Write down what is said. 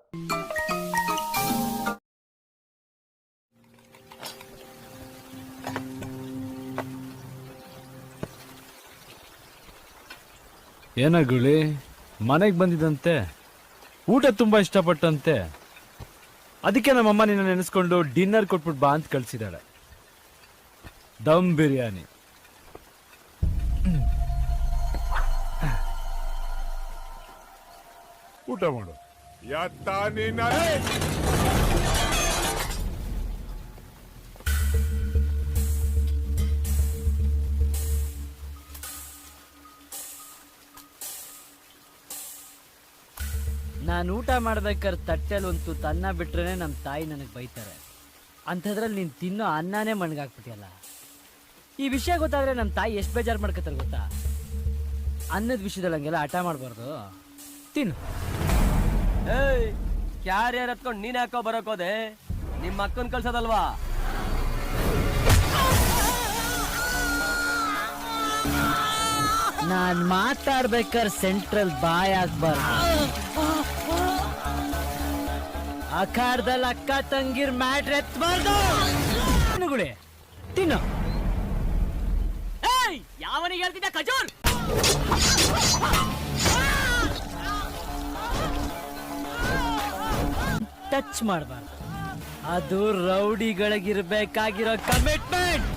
ಏನಾಗುಳಿ ಮನೆಗೆ ಬಂದಿದಂತೆ, ಊಟ ತುಂಬಾ ಇಷ್ಟಪಟ್ಟಂತೆ. ಅದಕ್ಕೆ ನಮ್ಮಮ್ಮ ನಿನ್ನ ನೆನೆಸ್ಕೊಂಡು ಡಿನ್ನರ್ ಕೊಟ್ಬಿಟ್ಟು ಬಾ ಅಂತ ಕಳ್ಸಿದಾಳೆ. ದಮ್ ಬಿರಿಯಾನಿ. ಊಟ ಮಾಡು. ನಾನು ಊಟ ಮಾಡ್ಬೇಕಾದ್ರೆ ತಟ್ಟೆಲ್ ಒಂದು ಅನ್ನ ಬಿಟ್ರೇನೆ ನಮ್ಮ ತಾಯಿ ನನಗೆ ಬೈತಾರೆ. ಅಂಥದ್ರಲ್ಲಿ ನೀನು ತಿನ್ನೋ ಅನ್ನನೇ ಮಣ್ಗಾಕ್ಬಿಟ್ಟಿಯಲ್ಲ. ಈ ವಿಷಯ ಗೊತ್ತಾದ್ರೆ ನಮ್ಮ ತಾಯಿ ಎಷ್ಟು ಬೇಜಾರು ಮಾಡ್ಕೊತಾರೆ ಗೊತ್ತಾ? ಅನ್ನದ ವಿಷಯದಲ್ಲಿ ಹಂಗೆಲ್ಲ ಹಠ ಮಾಡಬಾರ್ದು. ತಿನ್ನು. ಏಯ್, ಕ್ಯಾರಿಯರ್ ಹತ್ಕೊಂಡು ನೀನ್ ಯಾಕೋ ಬರೋಕೋದೆ? ನಿಮ್ಮ ಅಕ್ಕನ್ ಕಳ್ಸೋದಲ್ವಾ? ನಾನ್ ಮಾತಾಡ್ಬೇಕಾದ್ರೆ ಸೆಂಟ್ರಲ್ ಬಾಯ್ ಆಗ್ಬಾರ್ದು. ಅಖಾಡದಲ್ಲಿ ಅಕ್ಕ ತಂಗಿರ್ ಮ್ಯಾಟ್ರ್ ಎತ್ತಬಾರ್ದು. ತಿನ್ನು. ಯಾವನಿಗೆ ಹೇಳ್ತಿದ್ದ ಖಜೂರ್? ಟಚ್ ಮಾಡಬಾರ್ದು. ಅದು ರೌಡಿಗಳಿಗಿರ್ಬೇಕಾಗಿರೋ ಕಮಿಟ್ಮೆಂಟ್.